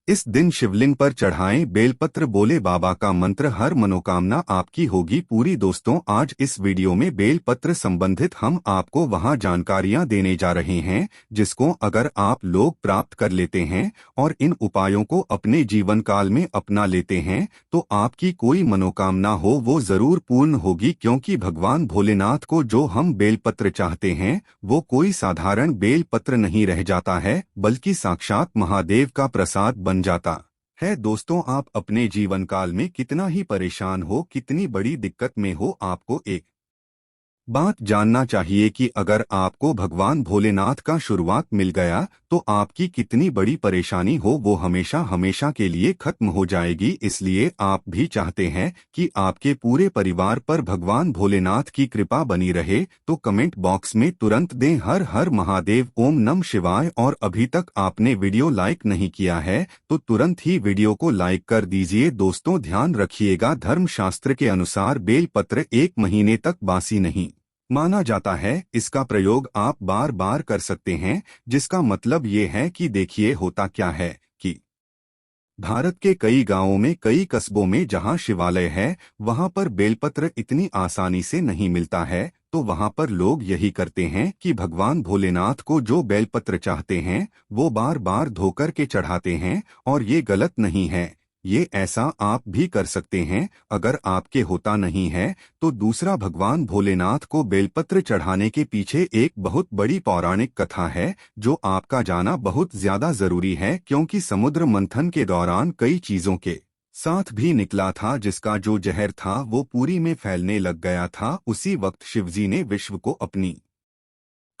इस दिन शिवलिंग पर चढ़ाएं बेलपत्र, बोले बाबा का मंत्र, हर मनोकामना आपकी होगी पूरी। दोस्तों, आज इस वीडियो में बेलपत्र संबंधित हम आपको वहां जानकारियां देने जा रहे हैं जिसको अगर आप लोग प्राप्त कर लेते हैं और इन उपायों को अपने जीवन काल में अपना लेते हैं तो आपकी कोई मनोकामना हो वो जरूर पूर्ण होगी। क्योंकि भगवान भोलेनाथ को जो हम बेलपत्र चाहते हैं वो कोई साधारण बेलपत्र नहीं रह जाता है बल्कि साक्षात महादेव का प्रसाद बन जाता है। दोस्तों, आप अपने जीवन काल में कितना ही परेशान हो, कितनी बड़ी दिक्कत में हो, आपको एक बात जानना चाहिए कि अगर आपको भगवान भोलेनाथ का शुरुआत मिल गया तो आपकी कितनी बड़ी परेशानी हो वो हमेशा हमेशा के लिए खत्म हो जाएगी। इसलिए आप भी चाहते हैं कि आपके पूरे परिवार पर भगवान भोलेनाथ की कृपा बनी रहे तो कमेंट बॉक्स में तुरंत दें हर हर महादेव, ओम नमः शिवाय। और अभी तक आपने वीडियो लाइक नहीं किया है तो तुरंत ही वीडियो को लाइक कर दीजिए। दोस्तों, ध्यान रखिएगा, धर्मशास्त्र के अनुसार बेलपत्र 1 महीने तक बासी नहीं माना जाता है। इसका प्रयोग आप बार बार कर सकते हैं, जिसका मतलब ये है कि देखिए होता क्या है कि भारत के कई गांवों में, कई कस्बों में जहां शिवालय है वहां पर बेलपत्र इतनी आसानी से नहीं मिलता है। तो वहां पर लोग यही करते हैं कि भगवान भोलेनाथ को जो बेलपत्र चाहते हैं वो बार बार धोकर के चढ़ाते हैं। और ये गलत नहीं है, ये ऐसा आप भी कर सकते हैं। अगर आपके होता नहीं है तो दूसरा, भगवान भोलेनाथ को बेलपत्र चढ़ाने के पीछे एक बहुत बड़ी पौराणिक कथा है जो आपका जाना बहुत ज्यादा जरूरी है। क्योंकि समुद्र मंथन के दौरान कई चीजों के साथ भी निकला था जिसका जो जहर था वो पूरी में फैलने लग गया था। उसी वक्त शिवजी ने विश्व को अपनी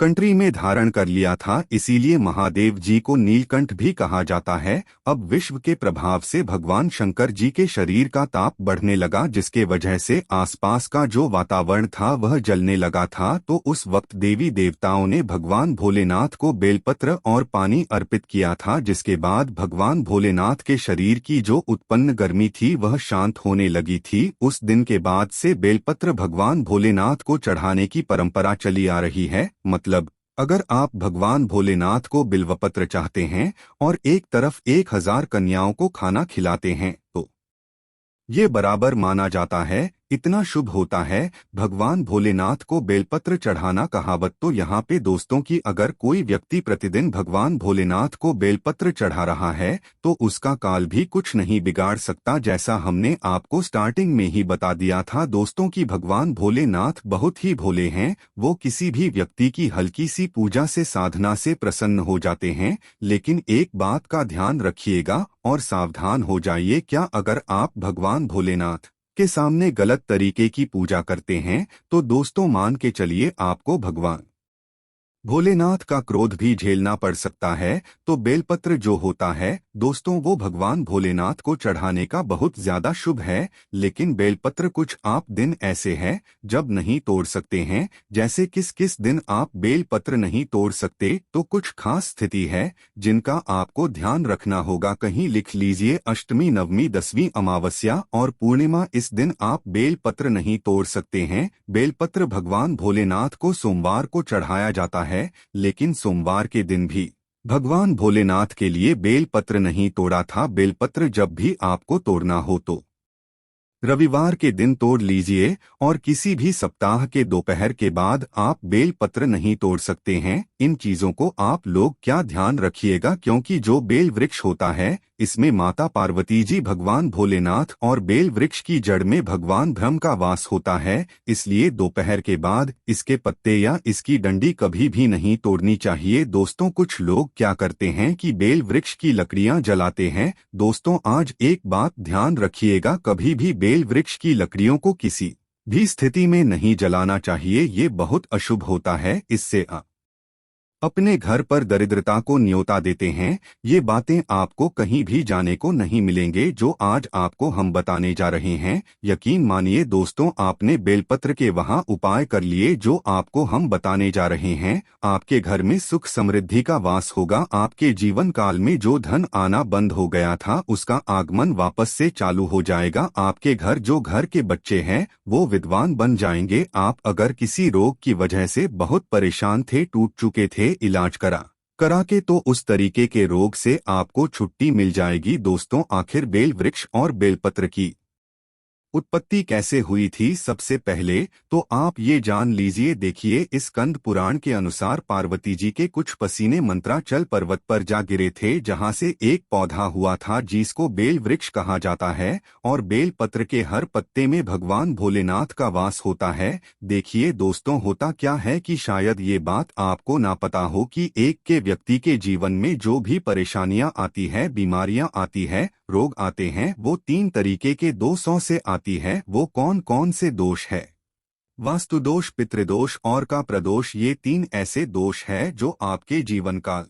कंट्री में धारण कर लिया था, इसीलिए महादेव जी को नीलकंठ भी कहा जाता है। अब विश्व के प्रभाव से भगवान शंकर जी के शरीर का ताप बढ़ने लगा जिसके वजह से आसपास का जो वातावरण था वह जलने लगा था। तो उस वक्त देवी देवताओं ने भगवान भोलेनाथ को बेलपत्र और पानी अर्पित किया था, जिसके बाद भगवान भोलेनाथ के शरीर की जो उत्पन्न गर्मी थी वह शांत होने लगी थी। उस दिन के बाद से बेलपत्र भगवान भोलेनाथ को चढ़ाने की परंपरा चली आ रही है। मतलब अगर आप भगवान भोलेनाथ को बिल्वपत्र चाहते हैं और एक तरफ 1000 कन्याओं को खाना खिलाते हैं तो ये बराबर माना जाता है, इतना शुभ होता है भगवान भोलेनाथ को बेलपत्र चढ़ाना। कहावत तो यहाँ पे दोस्तों की अगर कोई व्यक्ति प्रतिदिन भगवान भोलेनाथ को बेलपत्र चढ़ा रहा है तो उसका काल भी कुछ नहीं बिगाड़ सकता, जैसा हमने आपको स्टार्टिंग में ही बता दिया था दोस्तों कि भगवान भोलेनाथ बहुत ही भोले हैं। वो किसी भी व्यक्ति की हल्की सी पूजा से, साधना से प्रसन्न हो जाते हैं। लेकिन एक बात का ध्यान रखिएगा और सावधान हो जाइए, क्या अगर आप भगवान भोलेनाथ के सामने गलत तरीके की पूजा करते हैं तो दोस्तों मान के चलिए आपको भगवान भोलेनाथ का क्रोध भी झेलना पड़ सकता है। तो बेलपत्र जो होता है दोस्तों वो भगवान भोलेनाथ को चढ़ाने का बहुत ज्यादा शुभ है। लेकिन बेलपत्र कुछ आप दिन ऐसे हैं जब नहीं तोड़ सकते हैं। जैसे किस किस दिन आप बेलपत्र नहीं तोड़ सकते तो कुछ खास स्थिति है जिनका आपको ध्यान रखना होगा। कहीं लिख लीजिए, अष्टमी, नवमी, 10वीं अमावस्या और पूर्णिमा, इस दिन आप बेलपत्र नहीं तोड़ सकते हैं। बेलपत्र भगवान भोलेनाथ को सोमवार को चढ़ाया जाता है, लेकिन सोमवार के दिन भी भगवान भोलेनाथ के लिए बेलपत्र नहीं तोड़ा था। बेलपत्र जब भी आपको तोड़ना हो तो रविवार के दिन तोड़ लीजिए और किसी भी सप्ताह के दोपहर के बाद आप बेलपत्र नहीं तोड़ सकते हैं। इन चीजों को आप लोग क्या ध्यान रखिएगा, क्योंकि जो बेल वृक्ष होता है इसमें माता पार्वती जी, भगवान भोलेनाथ और बेल वृक्ष की जड़ में भगवान ब्रह्म का वास होता है। इसलिए दोपहर के बाद इसके पत्ते या इसकी डंडी कभी भी नहीं तोड़नी चाहिए। दोस्तों, कुछ लोग क्या करते हैं कि बेल वृक्ष की लकड़ियां जलाते हैं। दोस्तों, आज एक बात ध्यान रखिएगा, कभी भी बेल वृक्ष की लकड़ियों को किसी भी स्थिति में नहीं जलाना चाहिए, ये बहुत अशुभ होता है। इससे अपने घर पर दरिद्रता को न्योता देते हैं। ये बातें आपको कहीं भी जाने को नहीं मिलेंगे जो आज आपको हम बताने जा रहे हैं। यकीन मानिए दोस्तों, आपने बेलपत्र के वहां उपाय कर लिए जो आपको हम बताने जा रहे हैं। आपके घर में सुख समृद्धि का वास होगा। आपके जीवन काल में जो धन आना बंद हो गया था उसका आगमन वापस से चालू हो जाएगा। आपके घर जो घर के बच्चे हैं वो विद्वान बन जाएंगे। आप अगर किसी रोग की वजह से बहुत परेशान थे, टूट चुके थे, इलाज करा कराके तो उस तरीके के रोग से आपको छुट्टी मिल जाएगी। दोस्तों, आखिर बेल वृक्ष और बेलपत्र की उत्पत्ति कैसे हुई थी? सबसे पहले तो आप ये जान लीजिए। देखिए, इस स्कंद पुराण के अनुसार पार्वती जी के कुछ पसीने मंत्राचल पर्वत पर जा गिरे थे, जहां से एक पौधा हुआ था जिसको बेल वृक्ष कहा जाता है, और बेल पत्र के हर पत्ते में भगवान भोलेनाथ का वास होता है। देखिए दोस्तों, होता क्या है कि शायद ये बात आपको ना पता हो कि एक के व्यक्ति के जीवन में जो भी परेशानियां आती है, बीमारियां आती है, रोग आते हैं, वो 3 तरीके के दोषों से आती है। वो कौन कौन से दोष है? वास्तुदोष, पितृदोष और का प्रदोष। ये 3 ऐसे दोष है जो आपके जीवन काल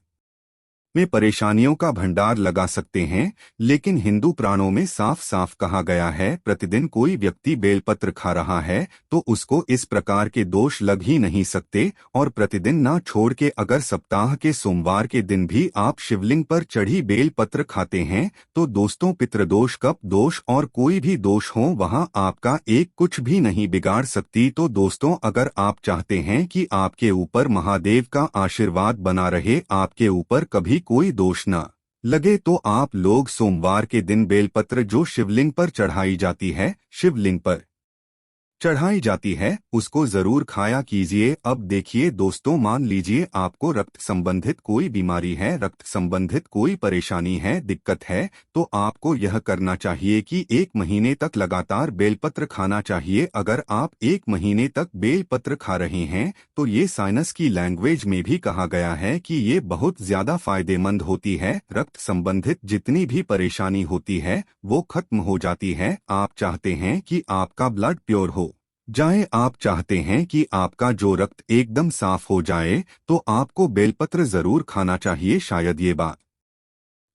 में परेशानियों का भंडार लगा सकते हैं। लेकिन हिंदू पुराणों में साफ साफ कहा गया है, प्रतिदिन कोई व्यक्ति बेलपत्र खा रहा है तो उसको इस प्रकार के दोष लग ही नहीं सकते। और प्रतिदिन ना छोड़ के अगर सप्ताह के सोमवार के दिन भी आप शिवलिंग पर चढ़ी बेलपत्र खाते हैं तो दोस्तों, पितृदोष, कप दोष और कोई भी दोष हो, वहां आपका एक कुछ भी नहीं बिगाड़ सकती। तो दोस्तों, अगर आप चाहते हैं कि आपके ऊपर महादेव का आशीर्वाद बना रहे, आपके ऊपर कभी कोई दोष न लगे, तो आप लोग सोमवार के दिन बेलपत्र जो शिवलिंग पर चढ़ाई जाती है, शिवलिंग पर चढ़ाई जाती है, उसको जरूर खाया कीजिए। अब देखिए दोस्तों, मान लीजिए आपको रक्त संबंधित कोई बीमारी है, रक्त संबंधित कोई परेशानी है, दिक्कत है, तो आपको यह करना चाहिए कि 1 महीने तक लगातार बेलपत्र खाना चाहिए। अगर आप 1 महीने तक बेलपत्र खा रहे हैं तो ये साइंस की लैंग्वेज में भी कहा गया है कि ये बहुत ज्यादा फायदेमंद होती है। रक्त संबंधित जितनी भी परेशानी होती है वो खत्म हो जाती है। आप चाहते हैं कि आपका ब्लड प्योर हो जाए, आप चाहते हैं कि आपका जो रक्त एकदम साफ हो जाए, तो आपको बेलपत्र जरूर खाना चाहिए। शायद ये बात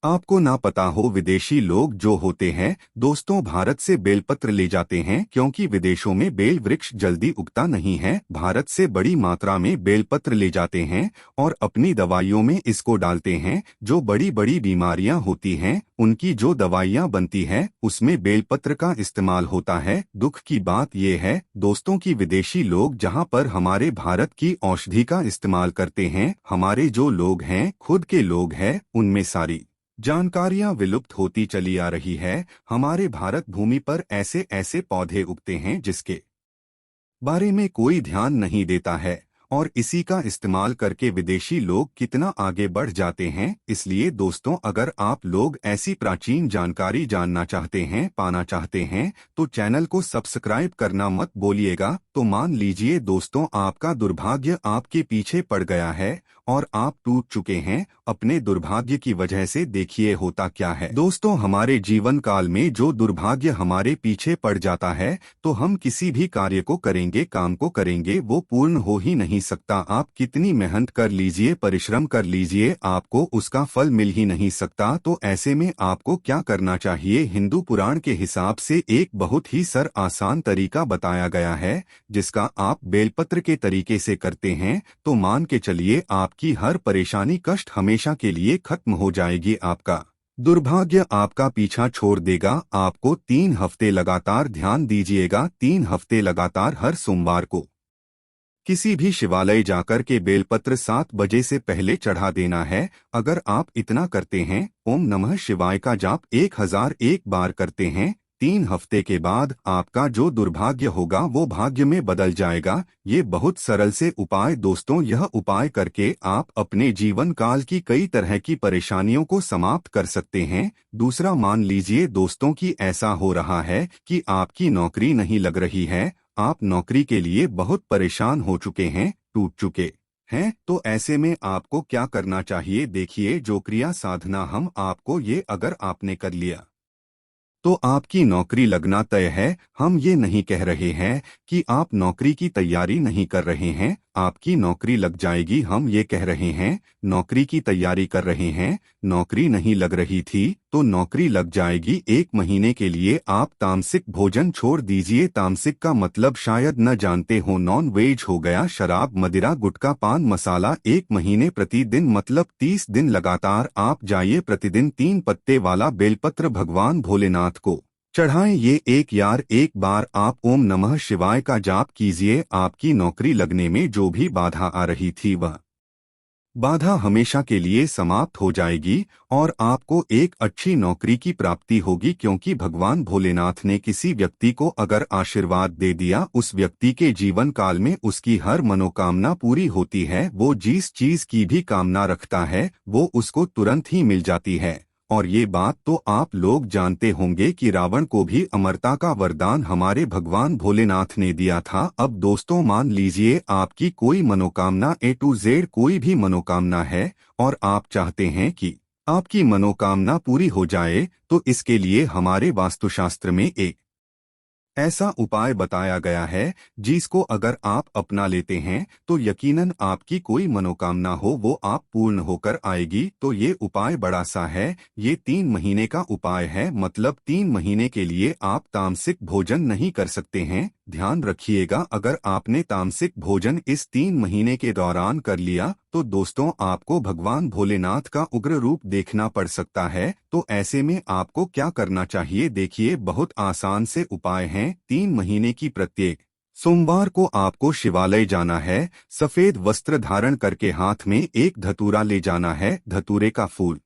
आपको ना पता हो, विदेशी लोग जो होते हैं दोस्तों, भारत से बेलपत्र ले जाते हैं क्योंकि विदेशों में बेल वृक्ष जल्दी उगता नहीं है। भारत से बड़ी मात्रा में बेलपत्र ले जाते हैं और अपनी दवाइयों में इसको डालते हैं। जो बड़ी बड़ी बीमारियां होती हैं, उनकी जो दवाइयां बनती हैं, उसमें बेलपत्र का इस्तेमाल होता है। दुख की बात यह है दोस्तों कि विदेशी लोग जहां पर हमारे भारत की औषधि का इस्तेमाल करते हैं, हमारे जो लोग हैं, खुद के लोग हैं, उनमें सारी जानकारियां विलुप्त होती चली आ रही है। हमारे भारत भूमि पर ऐसे ऐसे पौधे उगते हैं जिसके बारे में कोई ध्यान नहीं देता है, और इसी का इस्तेमाल करके विदेशी लोग कितना आगे बढ़ जाते हैं। इसलिए दोस्तों, अगर आप लोग ऐसी प्राचीन जानकारी जानना चाहते हैं, पाना चाहते हैं, तो चैनल को सब्सक्राइब करना मत भूलिएगा। तो मान लीजिए दोस्तों, आपका दुर्भाग्य आपके पीछे पड़ गया है और आप टूट चुके हैं अपने दुर्भाग्य की वजह से। देखिए होता क्या है दोस्तों, हमारे जीवन काल में जो दुर्भाग्य हमारे पीछे पड़ जाता है, तो हम किसी भी कार्य को करेंगे, काम को करेंगे, वो पूर्ण हो ही नहीं सकता। आप कितनी मेहनत कर लीजिए, परिश्रम कर लीजिए, आपको उसका फल मिल ही नहीं सकता। तो ऐसे में आपको क्या करना चाहिए? हिंदू पुराण के हिसाब से एक बहुत ही आसान तरीका बताया गया है, जिसका आप बेलपत्र के तरीके से करते हैं तो मान के चलिए आपकी हर परेशानी, कष्ट हमेशा के लिए खत्म हो जाएगी। आपका दुर्भाग्य आपका पीछा छोड़ देगा। आपको 3 हफ्ते लगातार ध्यान दीजिएगा, 3 हफ्ते लगातार हर सोमवार को किसी भी शिवालय जाकर के बेलपत्र 7 बजे से पहले चढ़ा देना है। अगर आप इतना करते हैं, ओम नमः शिवाय का जाप 1001 बार करते हैं, 3 हफ्ते के बाद आपका जो दुर्भाग्य होगा वो भाग्य में बदल जाएगा। ये बहुत सरल से उपाय दोस्तों, यह उपाय करके आप अपने जीवन काल की कई तरह की परेशानियों को समाप्त कर सकते हैं। दूसरा, मान लीजिए दोस्तों कि ऐसा हो रहा है कि आपकी नौकरी नहीं लग रही है, आप नौकरी के लिए बहुत परेशान हो चुके हैं, टूट चुके हैं, तो ऐसे में आपको क्या करना चाहिए? देखिए, जो क्रिया साधना हम आपको ये अगर आपने कर लिया तो आपकी नौकरी लगना तय है। हम ये नहीं कह रहे हैं कि आप नौकरी की तैयारी नहीं कर रहे हैं, आपकी नौकरी लग जाएगी। हम ये कह रहे हैं नौकरी की तैयारी कर रहे हैं, नौकरी नहीं लग रही थी तो नौकरी लग जाएगी। 1 महीने के लिए आप तामसिक भोजन छोड़ दीजिए। तामसिक का मतलब शायद न जानते हो, नॉन वेज हो गया, शराब, मदिरा, गुटखा, पान मसाला। 1 महीने प्रतिदिन मतलब 30 दिन लगातार आप जाइए, प्रतिदिन 3 पत्ते वाला बेलपत्र भगवान भोलेनाथ को चढ़ाएं। ये एक बार आप ओम नमः शिवाय का जाप कीजिए। आपकी नौकरी लगने में जो भी बाधा आ रही थी वह बाधा हमेशा के लिए समाप्त हो जाएगी और आपको एक अच्छी नौकरी की प्राप्ति होगी, क्योंकि भगवान भोलेनाथ ने किसी व्यक्ति को अगर आशीर्वाद दे दिया, उस व्यक्ति के जीवन काल में उसकी हर मनोकामना पूरी होती है। वो जिस चीज की भी कामना रखता है वो उसको तुरंत ही मिल जाती है। और ये बात तो आप लोग जानते होंगे कि रावण को भी अमरता का वरदान हमारे भगवान भोलेनाथ ने दिया था। अब दोस्तों मान लीजिए आपकी कोई मनोकामना A to Z कोई भी मनोकामना है और आप चाहते हैं कि आपकी मनोकामना पूरी हो जाए, तो इसके लिए हमारे वास्तुशास्त्र में एक ऐसा उपाय बताया गया है जिसको अगर आप अपना लेते हैं तो यकीनन आपकी कोई मनोकामना हो वो आप पूर्ण होकर आएगी। तो ये उपाय बड़ा सा है, ये 3 महीने का उपाय है, मतलब 3 महीने के लिए आप तामसिक भोजन नहीं कर सकते हैं। ध्यान रखिएगा, अगर आपने तामसिक भोजन इस 3 महीने के दौरान कर लिया तो दोस्तों आपको भगवान भोलेनाथ का उग्र रूप देखना पड़ सकता है। तो ऐसे में आपको क्या करना चाहिए, देखिए बहुत आसान से उपाय हैं। 3 महीने की प्रत्येक सोमवार को आपको शिवालय जाना है, सफेद वस्त्र धारण करके हाथ में एक धतूरा ले जाना है, धतूरे का फूल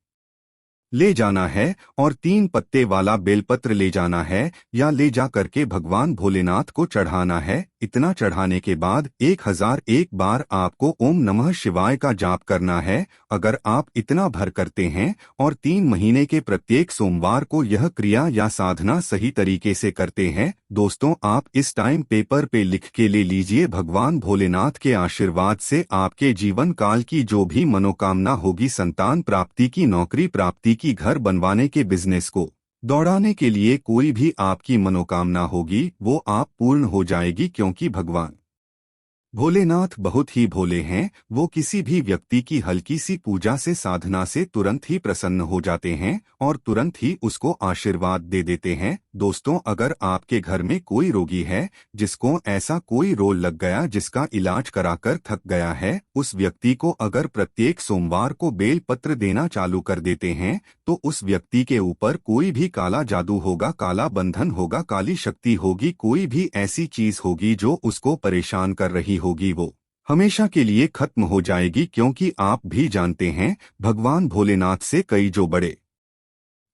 ले जाना है और 3 पत्ते वाला बेलपत्र ले जाना है या ले जा करके भगवान भोलेनाथ को चढ़ाना है। इतना चढ़ाने के बाद 1001 बार आपको ओम नमः शिवाय का जाप करना है। अगर आप इतना भर करते हैं और 3 महीने के प्रत्येक सोमवार को यह क्रिया या साधना सही तरीके से करते हैं, दोस्तों आप इस टाइम पेपर पे लिख के ले लीजिए, भगवान भोलेनाथ के आशीर्वाद से आपके जीवन काल की जो भी मनोकामना होगी, संतान प्राप्ति की, नौकरी प्राप्ति की, घर बनवाने के, बिजनेस को दौड़ाने के लिए कोई भी आपकी मनोकामना होगी वो आप पूर्ण हो जाएगी। क्योंकि भगवान भोलेनाथ बहुत ही भोले हैं, वो किसी भी व्यक्ति की हल्की सी पूजा से, साधना से तुरंत ही प्रसन्न हो जाते हैं और तुरंत ही उसको आशीर्वाद दे देते हैं। दोस्तों अगर आपके घर में कोई रोगी है जिसको ऐसा कोई रोग लग गया जिसका इलाज कराकर थक गया है, उस व्यक्ति को अगर प्रत्येक सोमवार को बेल पत्र देना चालू कर देते हैं तो उस व्यक्ति के ऊपर कोई भी काला जादू होगा, काला बंधन होगा, काली शक्ति होगी, कोई भी ऐसी चीज होगी जो उसको परेशान कर रही होगी, वो हमेशा के लिए खत्म हो जाएगी। क्योंकि आप भी जानते हैं भगवान भोलेनाथ से कई जो बड़े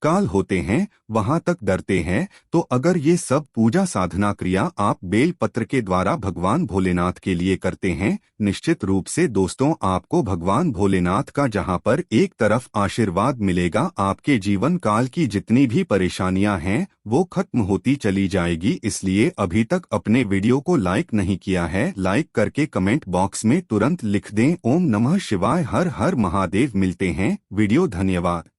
काल होते हैं वहां तक डरते हैं। तो अगर ये सब पूजा साधना क्रिया आप बेल पत्र के द्वारा भगवान भोलेनाथ के लिए करते हैं, निश्चित रूप से दोस्तों आपको भगवान भोलेनाथ का जहां पर एक तरफ आशीर्वाद मिलेगा, आपके जीवन काल की जितनी भी परेशानियां हैं वो खत्म होती चली जाएगी। इसलिए अभी तक अपने वीडियो को लाइक नहीं किया है, लाइक करके कमेंट बॉक्स में तुरंत लिख दें ओम नमः शिवाय, हर हर महादेव। मिलते हैं वीडियो, धन्यवाद।